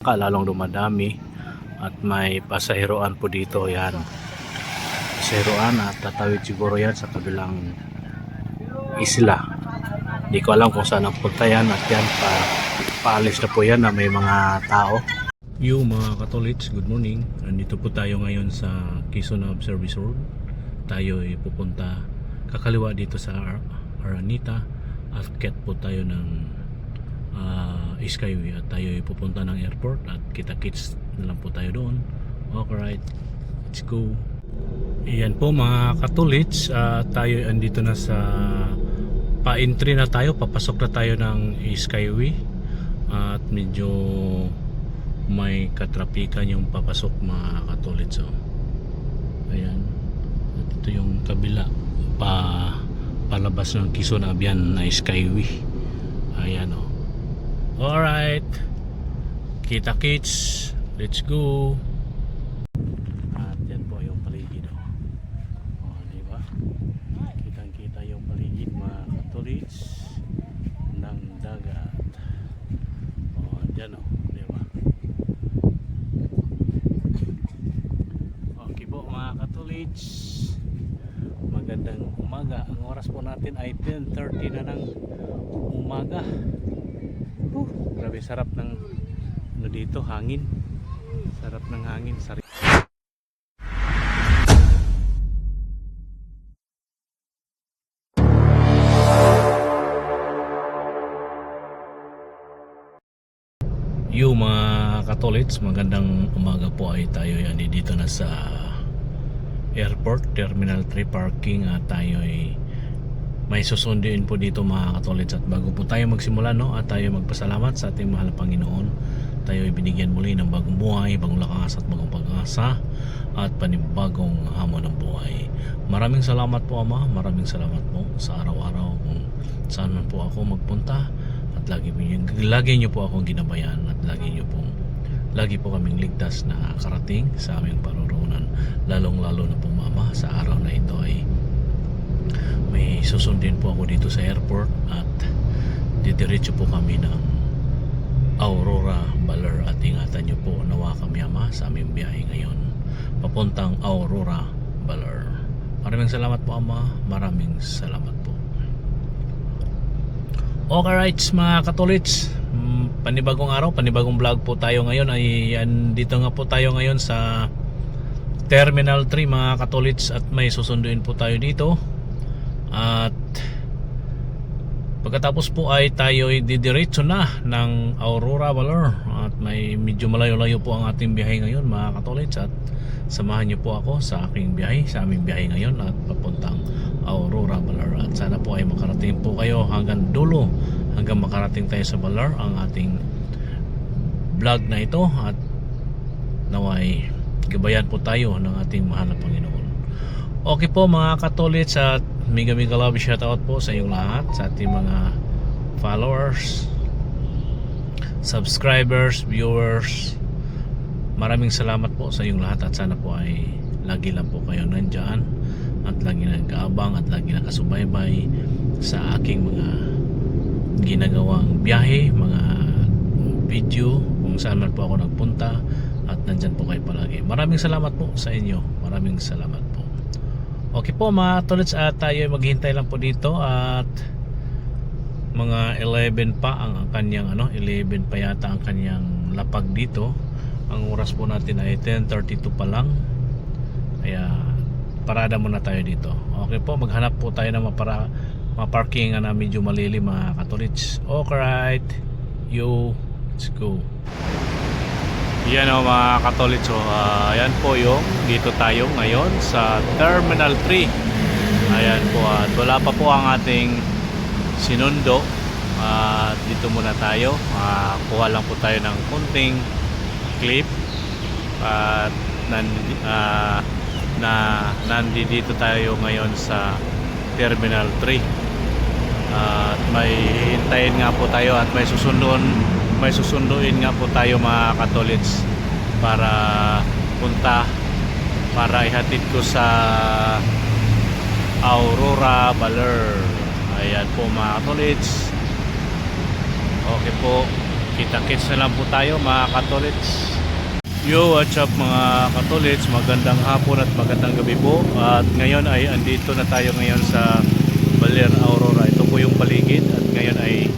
lalong dumadami at may pasaheroan po dito. Yan, pasaheroan at tatawid siguro yan sa kabilang isla. Hindi ko alam kung saan ang punta yan at yan paalis na po yan na may mga tao. Yo mga Katolits, good morning. Nandito po tayo ngayon sa Quezon Service Road. Tayo ay pupunta kakaliwa dito sa Araneta at ket po tayo ng Skyway at tayo ay pupunta ng airport at kita-kits na lang po tayo doon. Alright, let's go. Iyan po mga Katolits, tayo andito na sa pa-entry na tayo, papasok na tayo ng Skyway at medyo may katrapikan yung papasok mga Katolits. So, ayan, at ito yung kabila palabas ng Quezon Abian na Skyway. Ayan o. Alright, kita kits, let's go. At yan po yung paligid o. Diba? Kitang kita yung paligid mga Katolits ng dagat. Dyan o, diba? Okay po mga Katolits, magandang umaga. Ang oras po natin ay 10:30 na ng umaga. Grabe sarap ng ano dito, hangin. Sarap ng hangin. Yo mga Katolits, magandang umaga po ay tayo yan dito na sa airport, Terminal 3 parking at tayo ay may susundin po dito mga Katolits. At bago po tayo magsimula at tayo magpasalamat sa ating mahal na Panginoon, tayo ay binigyan muli ng bagong buhay, bagong lakas at bagong pag-asa at panibagong hamon ng buhay. Maraming salamat po Ama, maraming salamat po sa araw-araw kung saan man po ako magpunta at lagi niyo po akong ginabayan at lagi po kaming ligtas na karating sa aming paroroonan, lalong-lalo na po Mama sa araw na ito ay may susundin po ako dito sa airport at didiretso po kami ng Aurora, Baler at ingatan nyo po nawa kami Ama sa aming biyahe ngayon papuntang Aurora, Baler. Maraming salamat po Ama, maraming salamat po. Okay rights mga Katolits, panibagong araw, panibagong vlog po tayo ngayon. Ay dito nga po tayo ngayon sa Terminal 3 mga Katolits at may susunduin po tayo dito. At pagkatapos po ay tayo didiretso na ng Aurora, Baler at may medyo malayo-layo po ang ating biyahe ngayon mga Katolits at samahan niyo po ako sa aking biyahe, sa aming biyahe ngayon at papuntang Aurora, Baler at sana po ay makarating po kayo hanggang dulo, hanggang makarating tayo sa Baler ang ating vlog na ito at naway gabayan po tayo ng ating mahal na Panginoon. Okay po mga Katolits at mega love shoutout po sa inyong lahat, sa ating mga followers, subscribers, viewers. Maraming salamat po sa inyong lahat at sana po ay lagi lang po kayo nandyan at lagi nag-aabang at lagi nakasubaybay sa aking mga ginagawang biyahe, mga video kung saan man po ako nagpunta at nandyan po kayo palagi. Maraming salamat po sa inyo. Maraming salamat po. Okay po mga Katolits at tayo maghihintay lang po dito at mga 11 pa ang kanyang 11 pa yata ang kanyang lapag dito. Ang oras po natin ay 10:32 pa lang. Kaya parada muna tayo dito. Okay po, maghanap po tayo ng maparking na medyo malilim mga Katolits. Okay right. Let's go. Yan mga Katolits, so ayan po yung dito tayo ngayon sa Terminal 3. Ayan po at wala pa po ang ating sinundo dito muna tayo, kuha lang po tayo ng kunting clip at nandito tayo ngayon sa Terminal 3 at may hintayin nga po tayo at may susunduin nga po tayo mga Katolits para ihatid ko sa Aurora, Baler. Ayan po mga Katolits. Okay po, Kita-kits na lang po tayo mga katolits. Yo, what's up mga katolits? Magandang hapon at magandang gabi po. At ngayon ay andito na tayo ngayon sa Baler Aurora. Ito po yung paligid at ngayon ay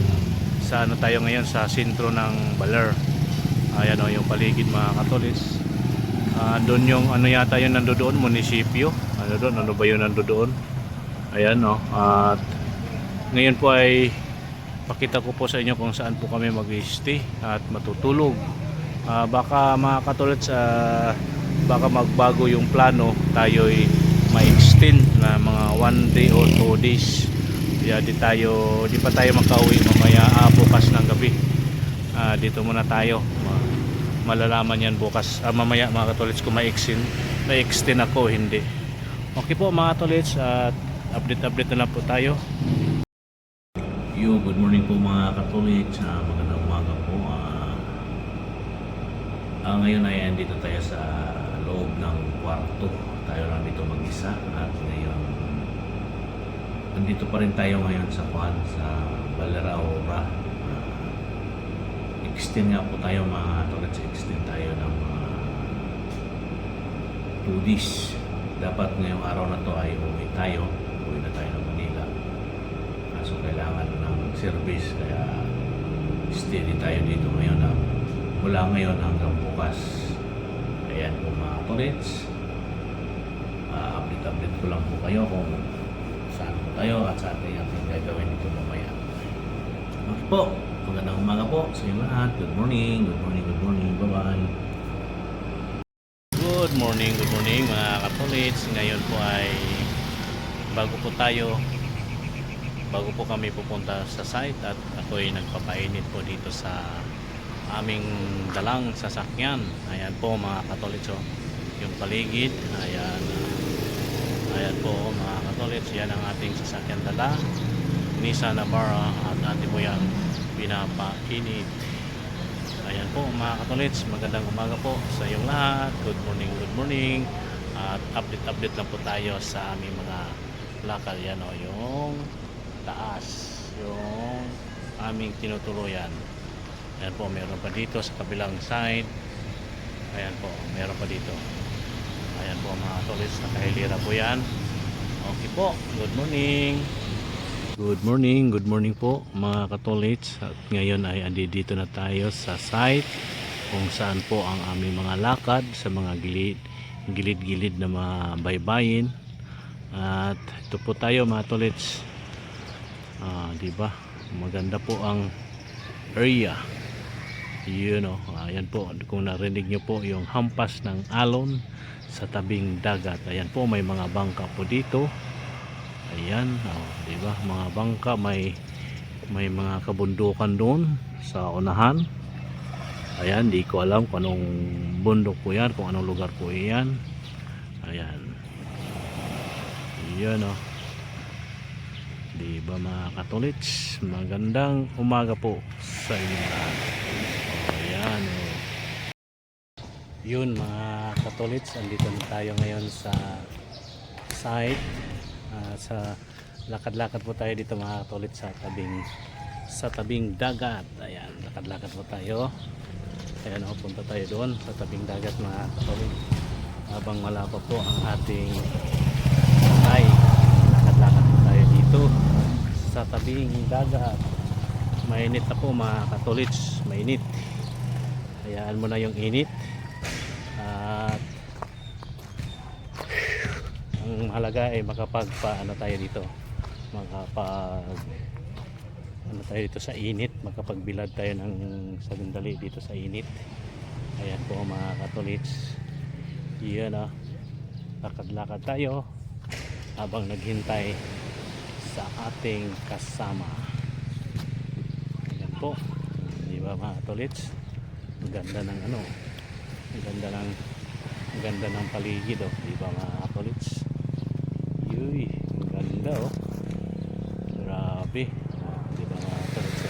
sa ano tayo ngayon sa sentro ng Baler. Ayan o yung paligid mga katolits. Doon yung ano yata yung nandoon, munisipyo. Ano doon? Ano ba yun nandoon? Ayan o. At ngayon po ay pakita ko po sa inyo kung saan po kami mag-stay at matutulog. Baka mga katulad sa baka magbago yung plano, tayo'y ma-extend na mga 1 day o 2 days. Kaya di pa tayo makauwi mamaya bukas ng gabi. Dito muna tayo. Malalaman yan bukas. Mamaya mga katulad kung ma-extend ako hindi. Okay po mga katulad at update na lang po tayo. Yo, good morning po mga Katolik. Magandang umaga po. Ngayon ay andito tayo sa loob ng kwarto. Tayo lang dito mag-isa. At ngayon, andito pa rin tayo ngayon sa Baler Aurora. Extend nga po tayo mga Katolik. Extend tayo ng 2 days. Dapat ngayong araw na to ay uwi na tayo ng Manila. So kailangan ng service kaya steady tayo dito ngayon mula ngayon hanggang bukas. Ayan po mga Torets, update ko lang po kayo kung saan po tayo at sa ating gagawin dito mamaya. Okay po, magandang umaga po sa inyo lahat. Good morning, bye bye. Good morning mga Torets. Ngayon po ay bago po kami pupunta sa site at ako ay nagpapainit po dito sa aming dalang sasakyan. Ayan po mga katolitso yung paligid. Ayan po mga katolits, yan ang ating sasakyan dala, Nissan Navara, at ating po yan pinapainit. Ayan po mga katolits, magandang umaga po sa iyong lahat. Good morning at update lang po tayo sa aming mga lakal. Yan o yung taas yung aming tinutuluyan. Ayan po, meron pa dito sa kabilang side. Ayan po, meron pa dito. Ayan po mga tolis, nakahilira po yan. Okay po, good morning po mga katolits. At ngayon ay andito na tayo sa site kung saan po ang aming mga lakad sa mga gilid-gilid na mga baybayin. At ito po tayo mga tolits. Diba? Maganda po ang area. Ayan po, kung narinig nyo po yung hampas ng alon sa tabing dagat. Ayan po, may mga bangka po dito. Ayan, diba? Mga bangka, may mga kabundukan doon sa unahan. Ayan, di ko alam kung anong bundok po yan, kung anong lugar po yan. Ayan. Ayan diba mga katolits, magandang umaga po sa inyo lahat. Ayan yun mga katolits, andito na tayo ngayon sa site. Sa lakad-lakad po tayo dito mga katolits sa tabing dagat. Ayan, lakad-lakad po tayo. Ayan punta tayo doon sa tabing dagat mga katolits habang wala pa po ang ating site. Lakad-lakad po tayo dito sa tabing dagat. Mainit na po mga katolits, mainit. Hayaan mo na yung init. At ang mahalaga ay makapagpaano tayo dito. Ano tayo dito sa init, makapagbilad tayo ng sandali dito sa init. Ayan po mga katolits. Iyan lakad-lakad tayo habang naghintay sa ating kasama. Ayan po, di ba mga katolits? Maganda ng paligid di ba mga katolits? Yuy, maganda grabe. Di ba mga katolits?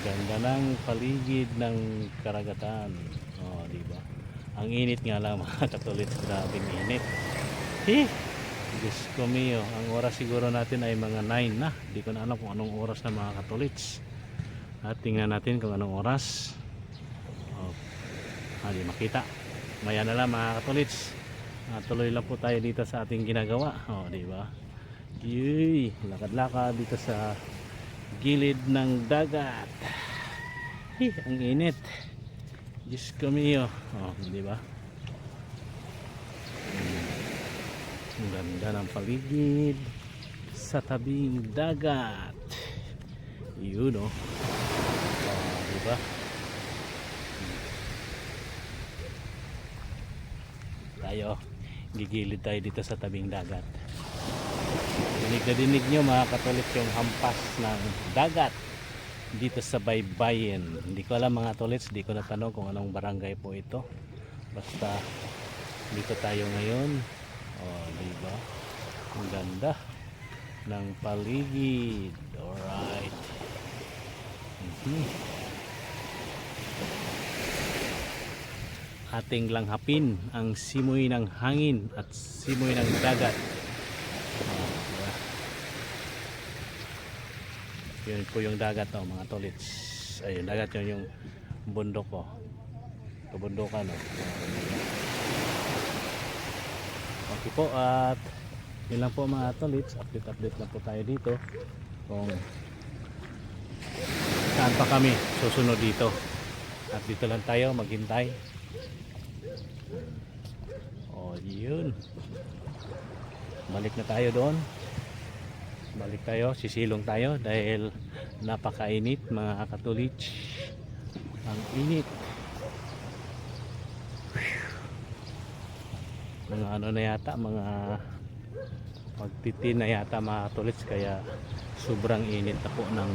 Ganda ng paligid ng karagatan. Di ba? Ang init nga lang mga katolits, grabe init. Diyos ko mio, ang oras siguro natin ay mga 9 na. Hindi ko na alam kung anong oras na mga katolits. At tingnan natin kung anong oras. Oh, di makita. Maya na lang mga katolits. Tuloy lang po tayo dito sa ating ginagawa. Di ba? Yay, lakad-lakad dito sa gilid ng dagat. Ang init. Diyos ko mio. Di ba? Ang ganda ng paligid sa tabing dagat. Yun di ba? Tayo, gigilid tayo dito sa tabing dagat. Dinig na dinig nyo mga katolik yung hampas ng dagat dito sa Baybayin. Hindi ko alam mga tolits, hindi ko natanong kung anong barangay po ito. Basta dito tayo ngayon. Diba? Ang ganda ng paligid. Alright. Ating langhapin ang simoy ng hangin at simoy ng dagat. Diba? Yun po yung dagat mga tolits. Ayun, dagat yun yung bundok ko. Kabundukan Okay po, at yun lang po mga tolits. Update lang po tayo dito kung saan pa kami susunod dito. At dito lang tayo maghintay. Yun. Balik na tayo doon. Balik tayo, sisilong tayo dahil napakainit mga katolits. Ang init. Mga ano na yata, mga magtitin na yata mga katolits, kaya sobrang init na po ng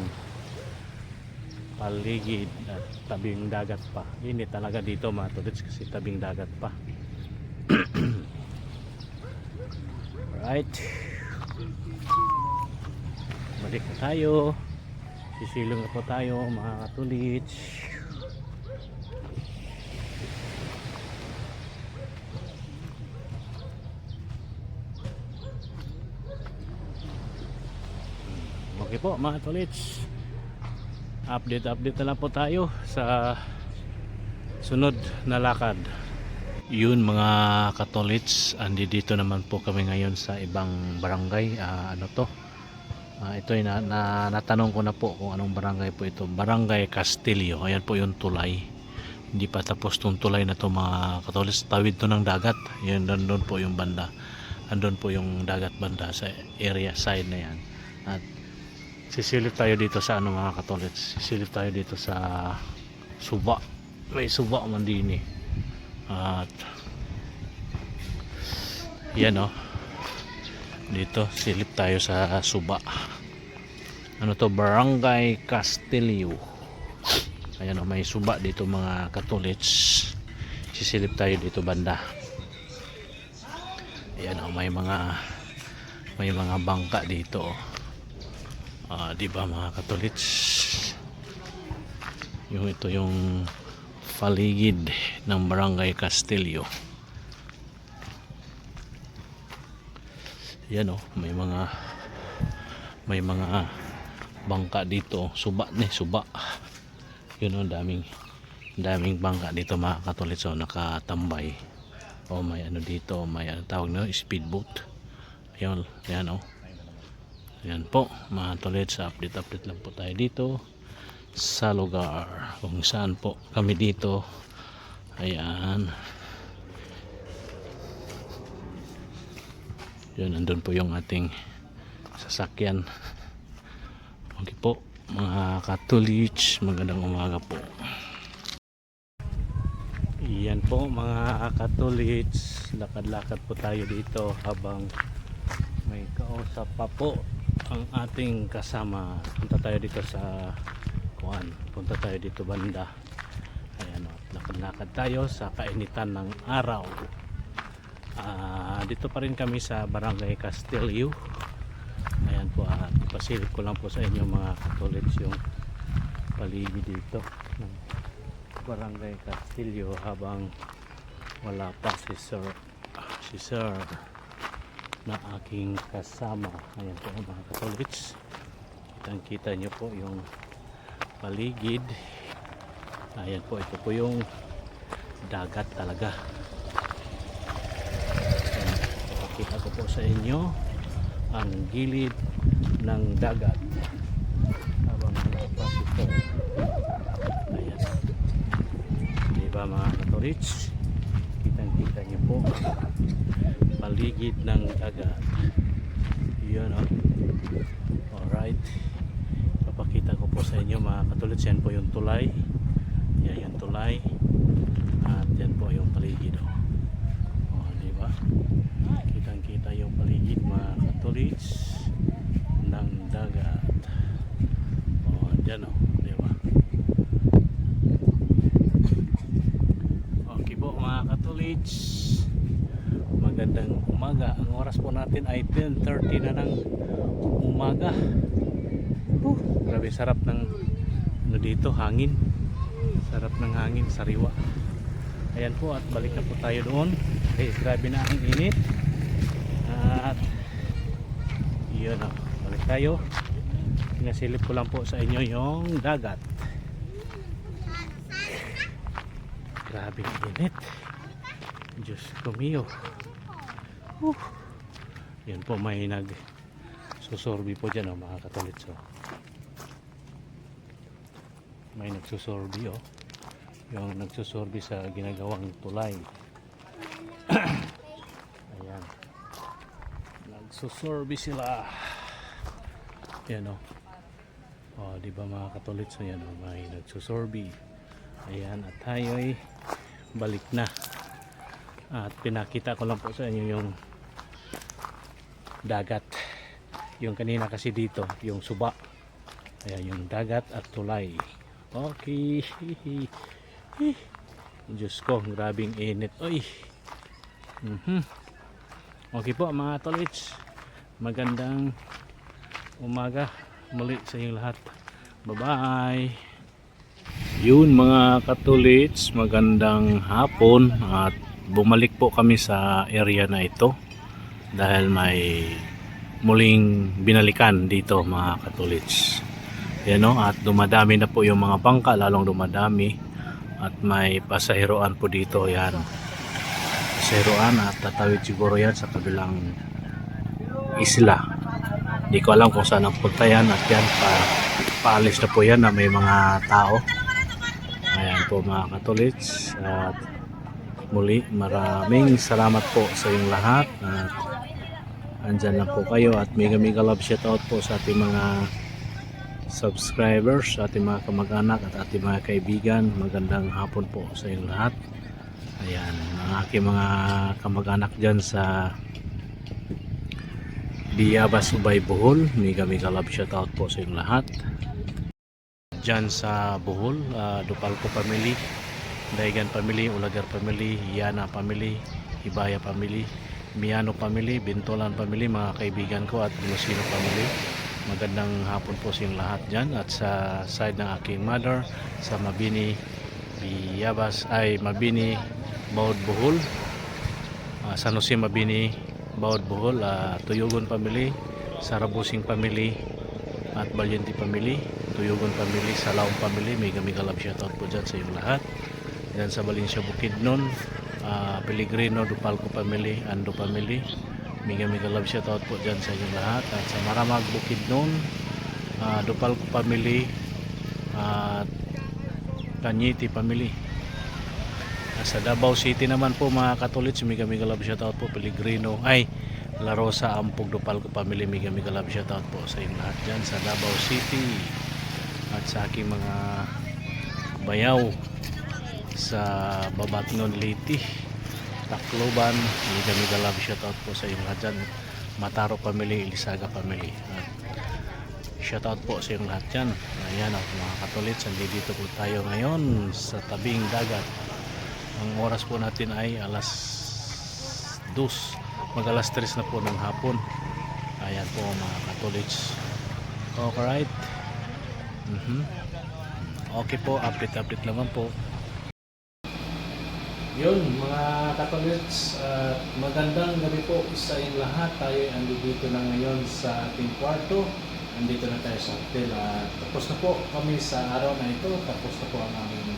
paligid at tabing dagat pa. Init talaga dito mga katolits kasi tabing dagat pa. Alright, balik na tayo, sisilong na po tayo mga katolits. Okay po mga katolits, update na lang po tayo sa sunod na lakad. Yun mga katolits, andi dito naman po kami ngayon sa ibang barangay. Ito ay natanong ko na po kung anong barangay po ito. Barangay Castillo. Ayan po yung tulay. Hindi pa tapos tong tulay na to mga katolits. Tawid to ng dagat. Yun, doon po yung banda. Andun po yung dagat banda sa area side na yan. At sisilip tayo dito sa mga katolits. Sisilip tayo dito sa suba. May suba man din eh. At yan dito silip tayo sa suba. Ano to, Barangay Castillo. Ayan may suba dito mga katolits. Sisilip tayo dito banda. Ayan may mga bangka dito. Di ba mga katolits? Ito yung paligid ng Barangay Castillo. Yan may mga bangka dito, suba. Yun daming bangka dito mga katolits, nakatambay. May dito, may tawag na speedboat. Yan po mga katolits, update lang po tayo dito sa lugar kung saan po kami dito. Ayan, yun, andun po yung ating sasakyan. Okay po mga katolits, magandang umaga po. Yan po mga katolits, lakad-lakad po tayo dito habang may kausap pa po ang ating kasama. Punta tayo dito banda. Ayan lakad-lakad tayo sa kainitan ng araw. Dito pa rin kami sa Barangay Castillo. Ayan po, ipasilip ko lang po sa inyo mga katolits yung paligid dito ng Barangay Castillo habang wala pa si sir na aking kasama. Ayan po mga katolits, kita nyo po yung paligid. Ayan po, ito po yung dagat talaga. Ipakita ko po sa inyo ang gilid ng dagat habang napasok po. Ayan, diba mga katolits, kitang kita nyo po paligid ng dagat. Yun, oh. Alright, papakita ko po sa inyo mga katolits. Yan po yung tulay. Yan yung tulay. At yan po yung paligid, oh. Oh, diba? Kitang kita yung paligid mga katolits ng dagat. Oh, dyan, oh. Diba? Okay po mga katolits, magandang umaga. Ang oras po natin ay 10:30 na ng umaga. Grabe sarap ng ano dito, hangin. Sarap ng hangin, sariwa. Ayan po, at balik na po tayo doon. Okay, grabe na ang init. At yun, oh, balik tayo. Pinasilip ko lang po sa inyo yung dagat. Grabe ang init. Diyos ko mio. Yan po, may susorbi po dyan, oh, mga katolits, oh. May nagsusorbi, oh. Yung nagsusorbi sa ginagawang tulay. Ayan, nagsusorbi sila. Yan, oh. Oh, di ba mga katolits, oh, yan, oh, may nagsusorbi. Ayan, at tayo ay balik na. At pinakita ko lang po sa inyo yung dagat. Yung kanina kasi dito, yung suba. Ayan, yung dagat at tulay. Okay. Diyos ko, grabing init. Oy. Okay po mga tolits, magandang umaga muli sa inyong lahat. Bye bye. Yun mga katolits, magandang hapon. At bumalik po kami sa area na ito dahil may muling binalikan dito mga katolits. Yan, o, at dumadami na po yung mga bangka, lalong dumadami. At may pasaheroan po dito. Yan, pasaheroan, at tatawid siguro yan sa kabilang isla. Hindi ko alam kung saan ang punta yan. At yan, paalis na po yan na may mga tao. Ayan po mga katolits. At muli, maraming salamat po sa inyong lahat. At andyan lang po kayo. At mega love shoutout po sa ating mga subscribers, sa ating mga kamag-anak at ating mga kaibigan. Magandang hapon po sa inyong lahat. Ayan, ang aking mga kamag-anak dyan sa Diabas, Ubay, Bohol, mega love shoutout po sa inyong lahat. Dyan sa Bohol, Dupalco family, Daigan family, Ulagar family, Yana family, Hibaya family, Miano family, Bintolan family, mga kaibigan ko, at Musino family. Magandang hapon po sa inyong lahat dyan. At sa side ng aking mother, sa Mabini, Biyabas, Mabini, Baud, Bohol, San Jose, Mabini, Baud, Bohol, Tuyugon family, Sarabusing family, at Valiente family, Tuyugon family, Salaong family. Mega love shoutout po dyan sa inyong lahat. Dyan sa Valencia, Bukidnon, Pellegrino, Dupalco family, Ando family. Mega love shoutout po dyan sa inyong lahat. At sa Maramag, Bukidnon, Dupalco family, at Kanyiti family. Sa Davao City naman po mga katolits, mega love shoutout po Pellegrino, La Rosa, Ampog, Dupalco family. Mega love shoutout po sa inyong lahat dyan sa Davao City. At sa aking mga bayaw sa Babatnon, Leyte, Tacloban, mega love shoutout po sa inyong lahat dyan. Mataro family, Ilisaga family. At shoutout po sa inyong lahat dyan. Ayan, mga katolits, dito po tayo ngayon sa tabing dagat. Ang oras po natin ay alas 2, mag alas 3 na po ng hapon. Ayan po mga katolits. Alright. Okay po, update naman po. Yun mga katolits, magandang gabi po sa inyong lahat. Tayo ay andito na ngayon sa ating kwarto. nandito na tayo sa hotel at tapos na po kami sa araw na ito. Tapos na po ang aming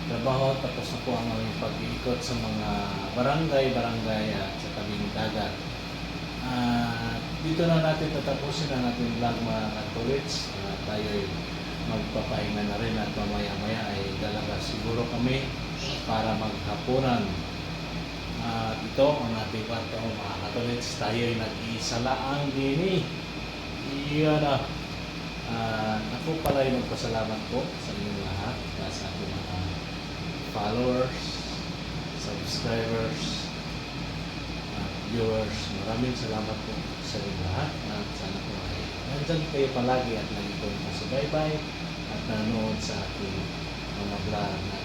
trabaho, tapos na po ang aming pag-iikot sa mga barangay at sa tabing dagat. Dito na natin tatapusin ang ating vlog mga katulits. Tayo'y magpapahinga na rin at mamaya-maya ay dalaga siguro kami para maghapunan. At ito ang ating kwarto mga katulits. Tayo'y nag-iisa laang dini. Iyan na. Ako pala yung magpasalamat po sa inyong lahat, sa ating mga followers, subscribers, viewers. Maraming salamat po sa inyong lahat at sana po ay nandyan kayo palagi at lagi po masubaybay at nanonood sa ating mga vlog na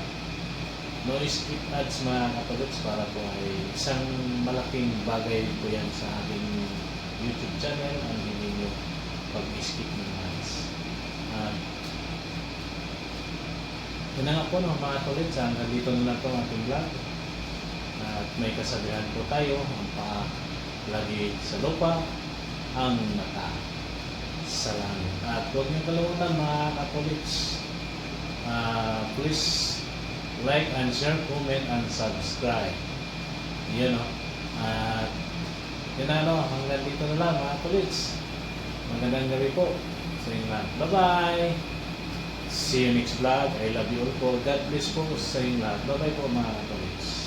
no skip ads mga kapalods, para po ay isang malaking bagay po yan sa ating YouTube channel ang hindi nyo pag-skip ng ads. Yun na nga po no, mga kapalods, hanggang dito na lang po ang ating vlog. At may kasabihan po tayo, ang paa lagi sa lupa, ang mata sa langit. At huwag niyo kalimutan mga kapolits, please like and share, comment and subscribe. Yun o. At yun na no, hanggang dito na lang mga kapolits. Magandang gabi po sa inyo lahat. Bye bye! See you next vlog. I love you all po. God bless po sa inyo lahat. Bye bye po mga kapolits.